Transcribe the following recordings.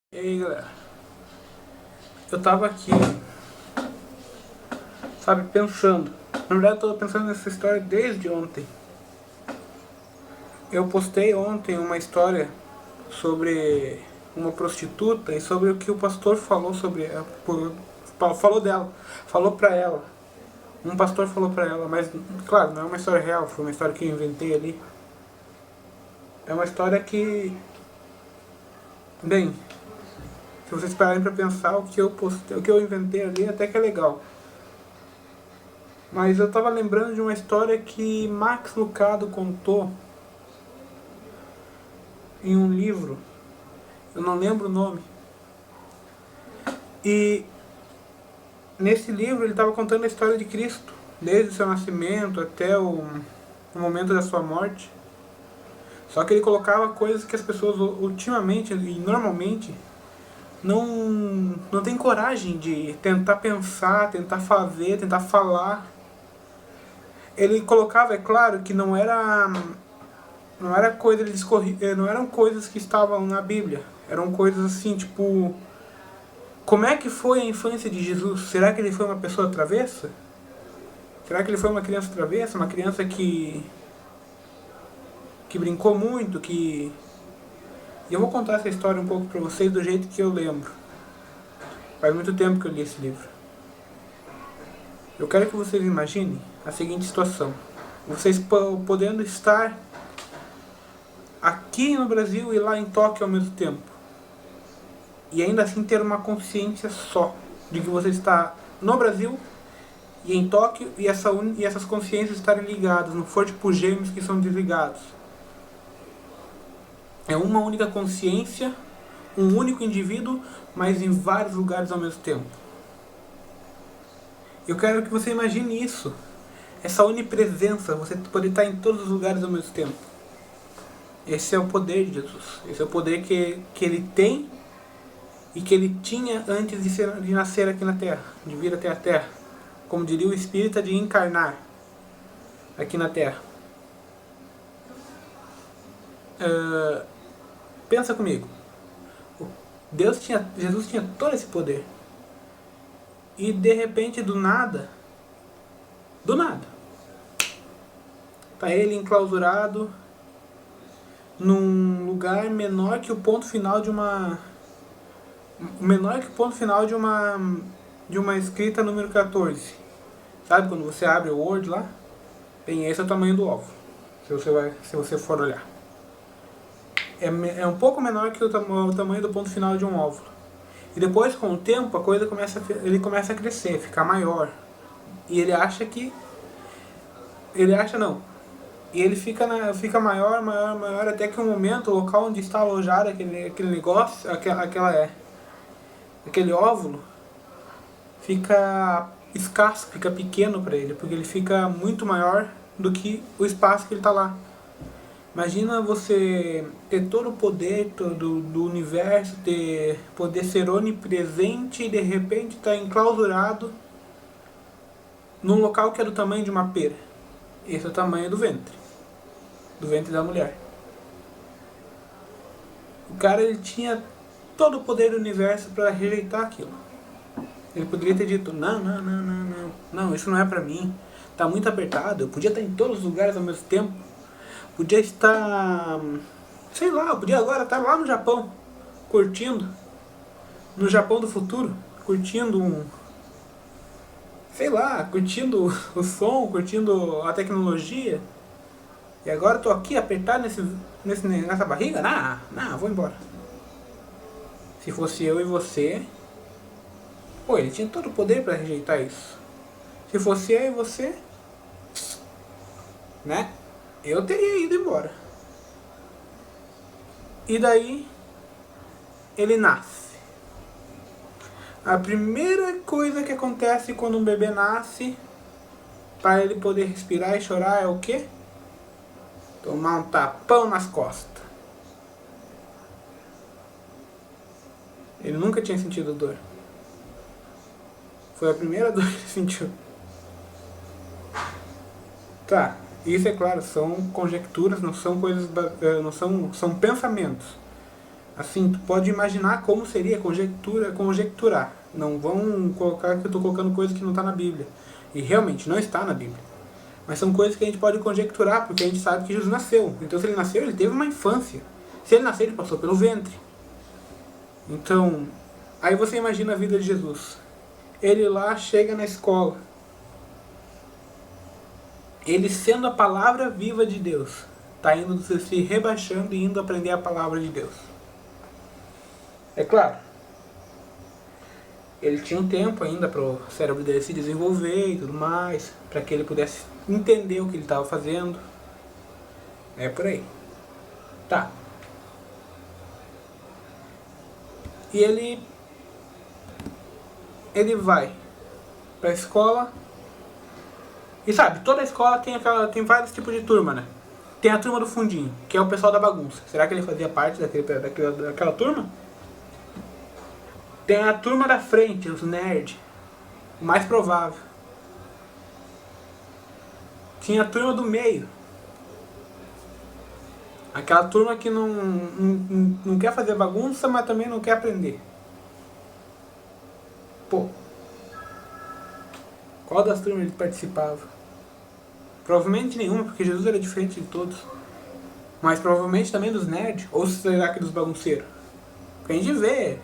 E aí, galera, eu tava aqui, sabe, pensando. Na verdade, eu tô pensando nessa história desde ontem. Eu postei ontem uma história sobre uma prostituta e sobre o que o pastor falou sobre ela. Falou dela, falou pra ela. Um pastor falou pra ela, mas, claro, não é uma história real, foi uma história que eu inventei ali. É uma história que, bem, se vocês pararem pra pensar, o que eu postei, o que eu inventei ali até que é legal. Mas eu tava lembrando de uma história que Max Lucado contou em um livro, eu não lembro o nome. E nesse livro ele estava contando a história de Cristo, desde o seu nascimento até o momento da sua morte. Só que ele colocava coisas que as pessoas ultimamente e normalmente não tem coragem de tentar pensar, tentar fazer, tentar falar. Ele colocava, é claro, que não era coisa não eram coisas que estavam na Bíblia. Eram coisas assim, tipo, como é que foi a infância de Jesus? Será que ele foi uma pessoa travessa? Será que ele foi uma criança travessa? Uma criança que brincou muito, que... E eu vou contar essa história um pouco pra vocês do jeito que eu lembro. Faz muito tempo que eu li esse livro. Eu quero que vocês imaginem a seguinte situação. Vocês podendo estar aqui no Brasil e lá em Tóquio ao mesmo tempo. E ainda assim ter uma consciência só de que você está no Brasil e em Tóquio e essas consciências estarem ligadas, não for tipo gêmeos que são desligados. É uma única consciência, um único indivíduo, mas em vários lugares ao mesmo tempo. Eu quero que você imagine isso, essa onipresença, você poder estar em todos os lugares ao mesmo tempo. Esse é o poder de Jesus, esse é o poder que ele tem e que ele tinha antes de nascer aqui na Terra, de vir até a Terra. Como diria o espírita, de encarnar aqui na Terra. Pensa comigo. Jesus tinha todo esse poder. E de repente, do nada, tá ele enclausurado num lugar menor que o ponto final de uma... menor que o ponto final de uma escrita número 14. Sabe quando você abre o Word lá? Bem, esse é o tamanho do óvulo, se você for olhar. É um pouco menor que o tamanho do ponto final de um óvulo. E depois, com o tempo, ele começa a crescer, ficar maior. E ele acha que... Ele acha não. E ele fica maior, maior, maior, até que um momento, o local onde está alojado aquele negócio, aquele óvulo, fica escasso, fica pequeno para ele, porque ele fica muito maior do que o espaço que ele está lá. Imagina você ter todo o poder do universo, poder ser onipresente e de repente estar enclausurado num local que é do tamanho de uma pera. Esse é o tamanho do ventre da mulher. O cara, ele tinha todo o poder do universo para rejeitar aquilo. Ele poderia ter dito, não, isso não é pra mim, tá muito apertado, eu podia estar em todos os lugares ao mesmo tempo, podia estar, sei lá, eu podia agora estar lá no Japão, curtindo, no Japão do futuro, curtindo sei lá, curtindo o som, curtindo a tecnologia, e agora eu tô aqui apertado nessa barriga? Não, vou embora. Se fosse eu e você, pô, ele tinha todo o poder para rejeitar isso. Se fosse eu e você, né, eu teria ido embora. E daí, ele nasce. A primeira coisa que acontece quando um bebê nasce, para ele poder respirar e chorar, é o quê? Tomar um tapão nas costas. Ele nunca tinha sentido dor. Foi a primeira dor que ele sentiu. Tá, isso é claro, são conjecturas, não são coisas, são pensamentos. Assim, tu pode imaginar como seria, conjecturar. Não vão colocar que eu estou colocando coisa que não está na Bíblia. E realmente não está na Bíblia. Mas são coisas que a gente pode conjecturar, porque a gente sabe que Jesus nasceu. Então, se ele nasceu, ele teve uma infância. Se ele nasceu, ele passou pelo ventre. Então, aí você imagina a vida de Jesus. Ele lá chega na escola. Ele sendo a palavra viva de Deus. Está indo se rebaixando e indo aprender a palavra de Deus. É claro, ele tinha um tempo ainda para o cérebro dele se desenvolver e tudo mais, para que ele pudesse entender o que ele estava fazendo. É por aí. Tá. E ele vai para a escola. E sabe, toda escola tem vários tipos de turma, né? Tem a turma do fundinho, que é o pessoal da bagunça. Será que ele fazia parte daquela turma? Tem a turma da frente, os nerds. O mais provável. Tinha a turma do meio. Aquela turma que não quer fazer bagunça, mas também não quer aprender. Pô. Qual das turmas ele participava? Provavelmente nenhuma, porque Jesus era diferente de todos. Mas provavelmente também dos nerds. Ou será que dos bagunceiros? Porque a gente vê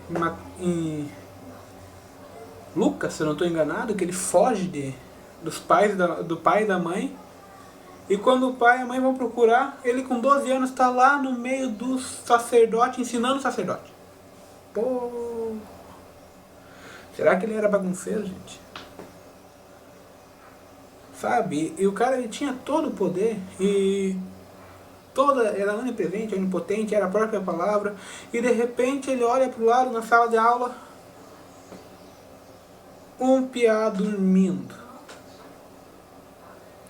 em Lucas, se eu não estou enganado, que ele foge dos pais, do pai e da mãe. E quando o pai e a mãe vão procurar, ele com 12 anos está lá no meio dos sacerdotes, ensinando o sacerdote. Pô. Será que ele era bagunceiro, gente? Sabe? E o cara, ele tinha todo o poder e era onipresente, onipotente, era a própria palavra. E de repente ele olha para o lado na sala de aula, um piá dormindo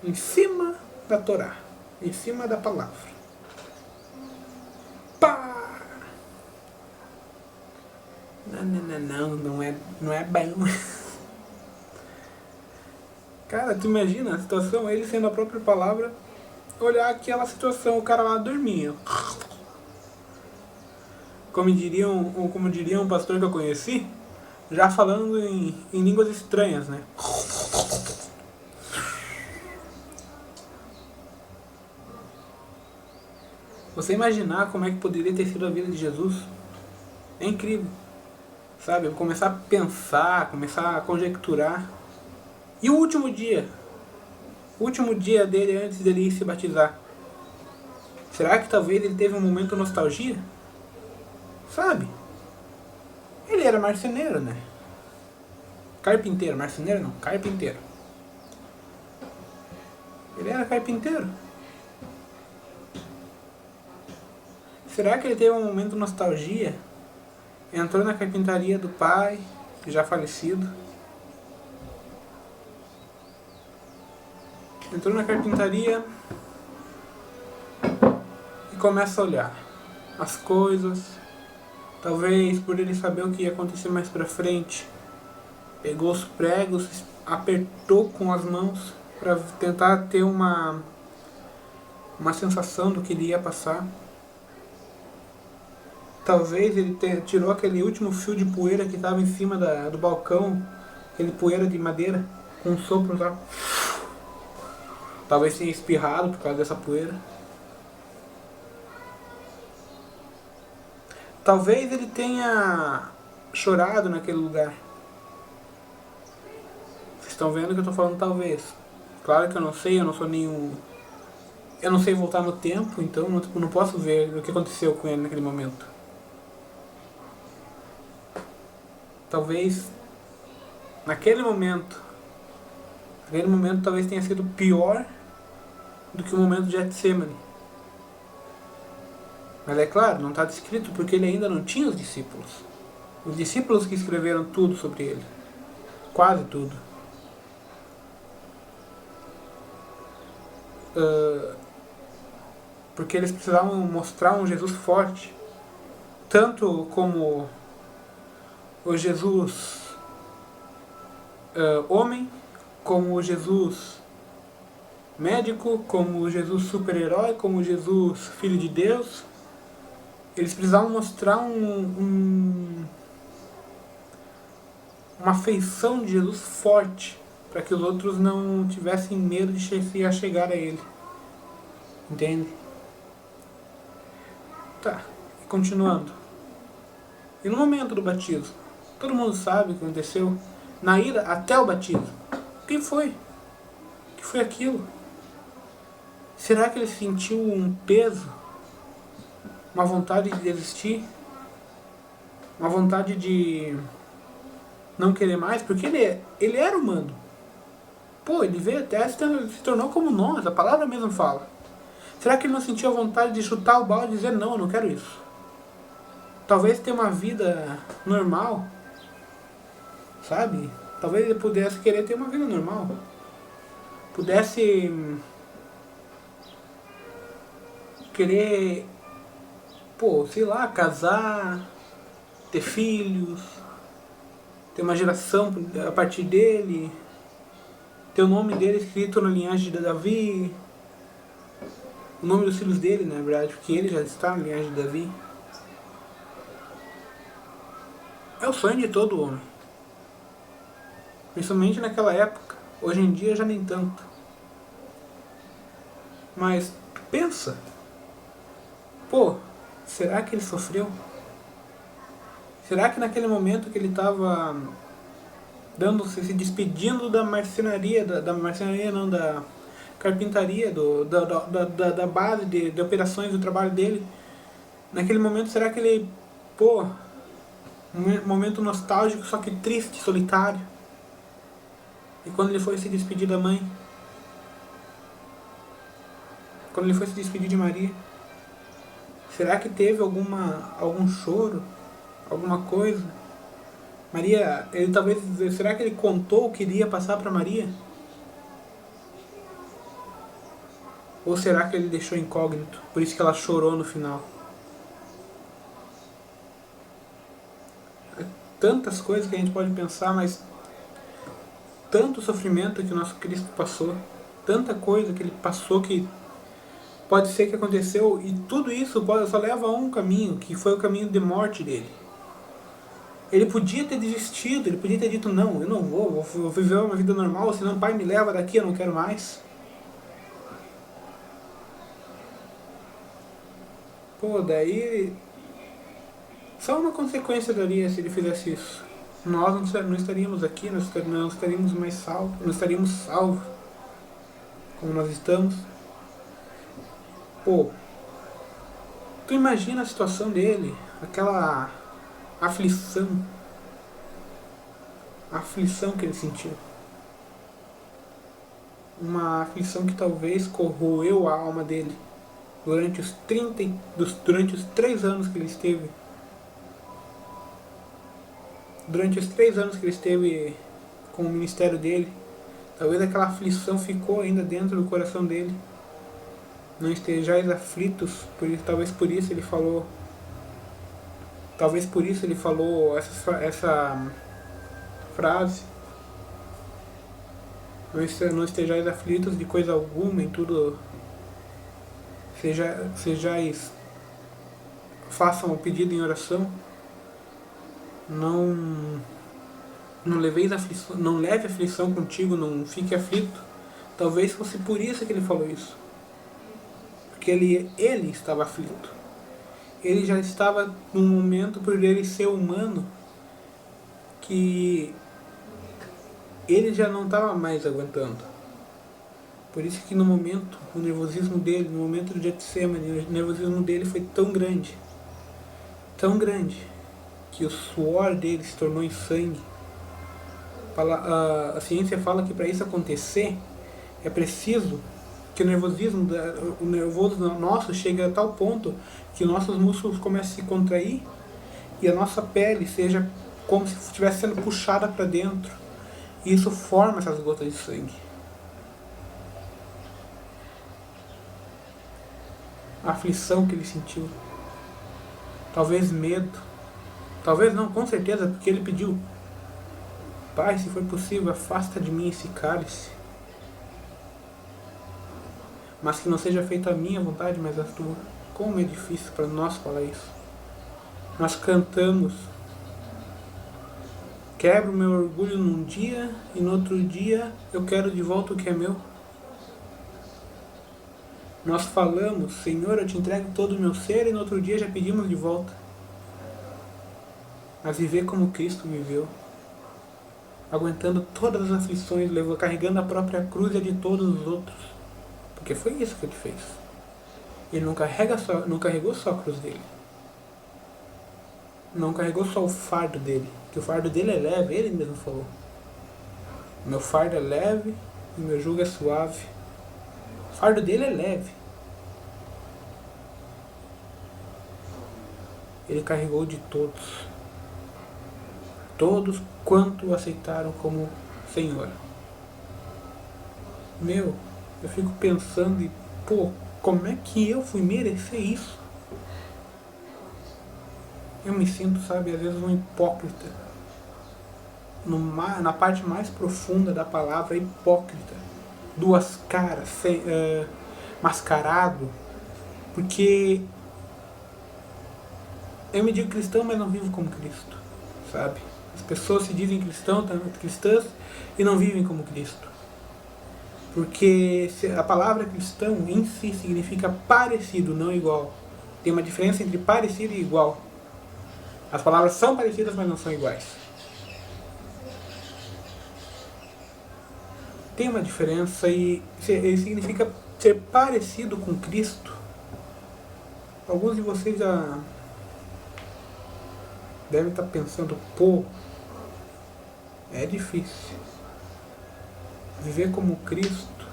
em cima da Torá, em cima da palavra. Pá! Não é bom. Cara, tu imagina a situação, ele sendo a própria palavra, olhar aquela situação, o cara lá dormia. Como diria um pastor que eu conheci, já falando em línguas estranhas, né? Você imaginar como é que poderia ter sido a vida de Jesus? É incrível. Sabe? Começar a pensar, começar a conjecturar. E o último dia? O último dia dele antes dele ir se batizar. Será que talvez ele teve um momento de nostalgia? Sabe? Ele era marceneiro, né? Carpinteiro. Marceneiro não, carpinteiro. Ele era carpinteiro. Será que ele teve um momento de nostalgia? Entrou na carpintaria do pai, já falecido. Entrou na carpintaria e começa a olhar as coisas. Talvez por ele saber o que ia acontecer mais pra frente, pegou os pregos, apertou com as mãos para tentar ter uma sensação do que ele ia passar. Talvez ele tirou aquele último fio de poeira que estava em cima do balcão, aquele poeira de madeira, com um sopro lá. Talvez tenha espirrado por causa dessa poeira. Talvez ele tenha chorado naquele lugar. Vocês estão vendo que eu estou falando talvez. Claro que eu não sei, eu não sou nenhum... Eu não sei voltar no tempo, então não posso ver o que aconteceu com ele naquele momento. Talvez naquele momento talvez tenha sido pior do que o momento de Getsemane. Mas é claro, não está descrito porque ele ainda não tinha os discípulos. Os discípulos que escreveram tudo sobre ele. Quase tudo. Porque eles precisavam mostrar um Jesus forte. Tanto como o Jesus homem, como o Jesus médico, como o Jesus super-herói, como o Jesus filho de Deus Eles precisavam mostrar uma afeição de Jesus forte, para que os outros não tivessem medo de chegar a ele. Entende? Tá, continuando. E no momento do batismo, todo mundo sabe o que aconteceu. Na ida até o batismo, o que foi? O que foi aquilo? Será que ele sentiu um peso? Uma vontade de desistir? Uma vontade de não querer mais? Porque ele era humano. Pô, ele veio até se tornou como nós, a palavra mesmo fala. Será que ele não sentiu a vontade de chutar o balde e dizer, não, eu não quero isso? Talvez ter uma vida normal, sabe? Talvez ele pudesse querer ter uma vida normal. Pudesse querer, pô, sei lá, casar, ter filhos, ter uma geração a partir dele, ter o nome dele escrito na linhagem de Davi, o nome dos filhos dele, na verdade, porque ele já está na linhagem de Davi. É o sonho de todo homem. Principalmente naquela época. Hoje em dia já nem tanto. Mas pensa. Pô, será que ele sofreu? Será que naquele momento que ele estava se despedindo da marcenaria, da marcenaria não, da carpintaria, da base de operações do trabalho dele, naquele momento será que ele, pô, um momento nostálgico, só que triste, solitário? E quando ele foi se despedir da mãe? Quando ele foi se despedir de Maria? Será que teve algum choro? Alguma coisa? Maria, ele talvez, será que ele contou o que iria passar para Maria? Ou será que ele deixou incógnito? Por isso que ela chorou no final. Tantas coisas que a gente pode pensar, mas tanto sofrimento que o nosso Cristo passou, tanta coisa que ele passou que pode ser que aconteceu, e tudo isso só leva a um caminho, que foi o caminho de morte dele. Ele podia ter desistido, ele podia ter dito, não, eu não vou viver uma vida normal, senão o pai me leva daqui, eu não quero mais. Pô, daí só uma consequência daria se ele fizesse isso. Nós não estaríamos aqui, nós não estaríamos mais salvos, não estaríamos salvos como nós estamos. Pô, tu imagina a situação dele, aquela aflição que ele sentiu. Uma aflição que talvez corroeu a alma dele durante os 3 anos que ele esteve. Durante os 3 anos que ele esteve com o ministério dele, talvez aquela aflição ficou ainda dentro do coração dele. Não estejais aflitos, talvez por isso ele falou. Talvez por isso ele falou essa frase. Não estejais aflitos de coisa alguma, em tudo sejais, façam o pedido em oração. Não leve aflição contigo, não fique aflito. Talvez fosse por isso que ele falou isso. Porque ele estava aflito. Ele já estava num momento, por ele ser humano, que ele já não estava mais aguentando. Por isso que no momento, o nervosismo dele, no momento do Getsemane, o nervosismo dele foi tão grande, que o suor dele se tornou em sangue. A ciência fala que para isso acontecer, é preciso que o nervoso nosso chegue a tal ponto que nossos músculos comecem a se contrair e a nossa pele seja como se estivesse sendo puxada para dentro. E isso forma essas gotas de sangue. A aflição que ele sentiu. Talvez medo. Talvez não, com certeza, porque ele pediu: Pai, se for possível, afasta de mim esse cálice. Mas que não seja feita a minha vontade, mas a tua. Como é difícil para nós falar isso. Nós cantamos: quebro meu orgulho num dia e no outro dia eu quero de volta o que é meu. Nós falamos: Senhor, eu te entrego todo o meu ser, e no outro dia já pedimos de volta. A viver como Cristo viveu, aguentando todas as aflições, carregando a própria cruz e a de todos os outros. Porque foi isso que ele fez. Ele não carregou só a cruz dele. Não carregou só o fardo dele. Que o fardo dele é leve, ele mesmo falou. Meu fardo é leve e meu jugo é suave. O fardo dele é leve. Ele carregou de todos. Todos quanto o aceitaram como Senhor. Eu fico pensando e, como é que eu fui merecer isso? Eu me sinto, sabe, às vezes um hipócrita. Na parte mais profunda da palavra, hipócrita. Duas caras, mascarado. Porque eu me digo cristão, mas não vivo como Cristo, sabe? As pessoas se dizem cristãs e não vivem como Cristo. Porque a palavra cristão em si significa parecido, não igual. Tem uma diferença entre parecido e igual. As palavras são parecidas, mas não são iguais. Tem uma diferença e significa ser parecido com Cristo. Alguns de vocês já devem estar pensando, é difícil. Viver como Cristo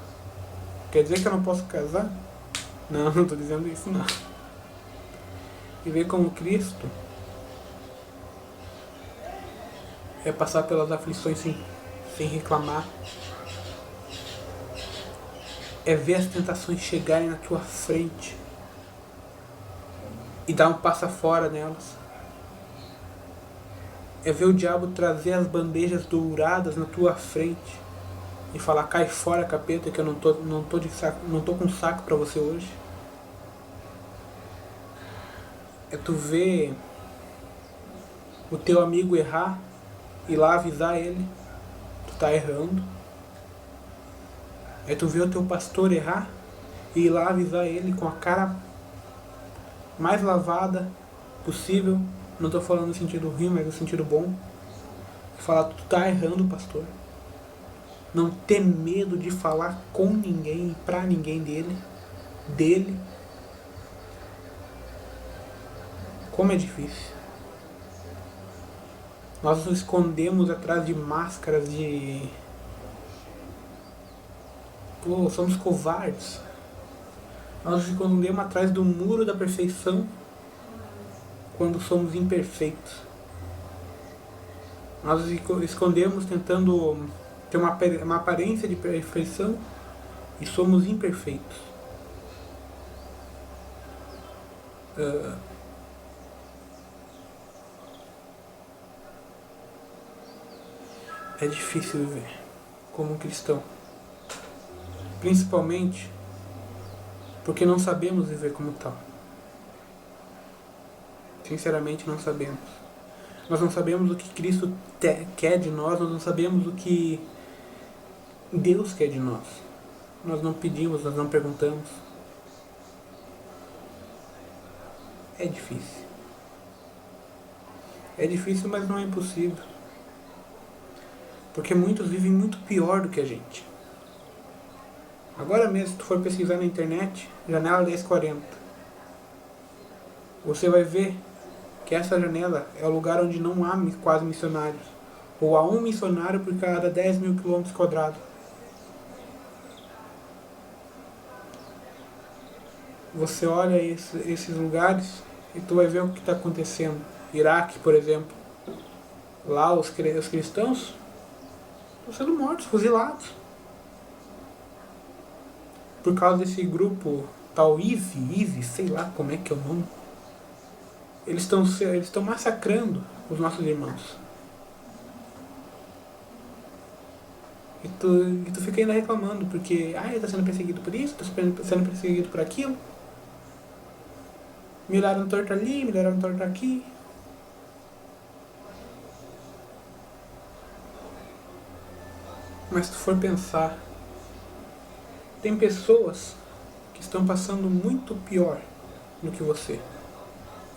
quer dizer que eu não posso casar? Não estou dizendo isso não. Viver como Cristo é passar pelas aflições sem reclamar. É ver as tentações chegarem na tua frente e dar um passo fora nelas. É ver o diabo trazer as bandejas douradas na tua frente e falar: cai fora, capeta, que eu não tô com saco pra você hoje. É tu ver o teu amigo errar e lá avisar ele: tu tá errando. É tu ver o teu pastor errar e ir lá avisar ele com a cara mais lavada possível. Não tô falando no sentido ruim, mas no sentido bom. E falar: tu tá errando, pastor. Não ter medo de falar com ninguém e pra ninguém dele. Como é difícil. Nós nos escondemos atrás de máscaras de... somos covardes. Nós nos escondemos atrás do muro da perfeição quando somos imperfeitos. Nós nos escondemos tentando ter uma aparência de perfeição e somos imperfeitos. É difícil viver como um cristão, principalmente porque não sabemos viver como tal. Sinceramente, não sabemos. Nós não sabemos o que Cristo quer de nós, nós não sabemos o que Deus quer de nós. Nós não pedimos, nós não perguntamos. É difícil. É difícil, mas não é impossível. Porque muitos vivem muito pior do que a gente. Agora mesmo, se tu for pesquisar na internet, janela 1040, você vai ver que essa janela é o lugar onde não há quase missionários. Ou há um missionário por cada 10 mil quilômetros quadrados. Você olha esses lugares e tu vai ver o que está acontecendo. Iraque, por exemplo. Lá os cristãos estão sendo mortos, fuzilados. Por causa desse grupo tal ISIS, sei lá como é que é o nome. Eles estão massacrando os nossos irmãos. E tu fica ainda reclamando, porque ele está sendo perseguido por isso, está sendo perseguido por aquilo. Me olharam torto ali, me olharam torto aqui. Mas se tu for pensar, tem pessoas que estão passando muito pior do que você.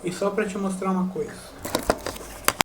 E só para te mostrar uma coisa.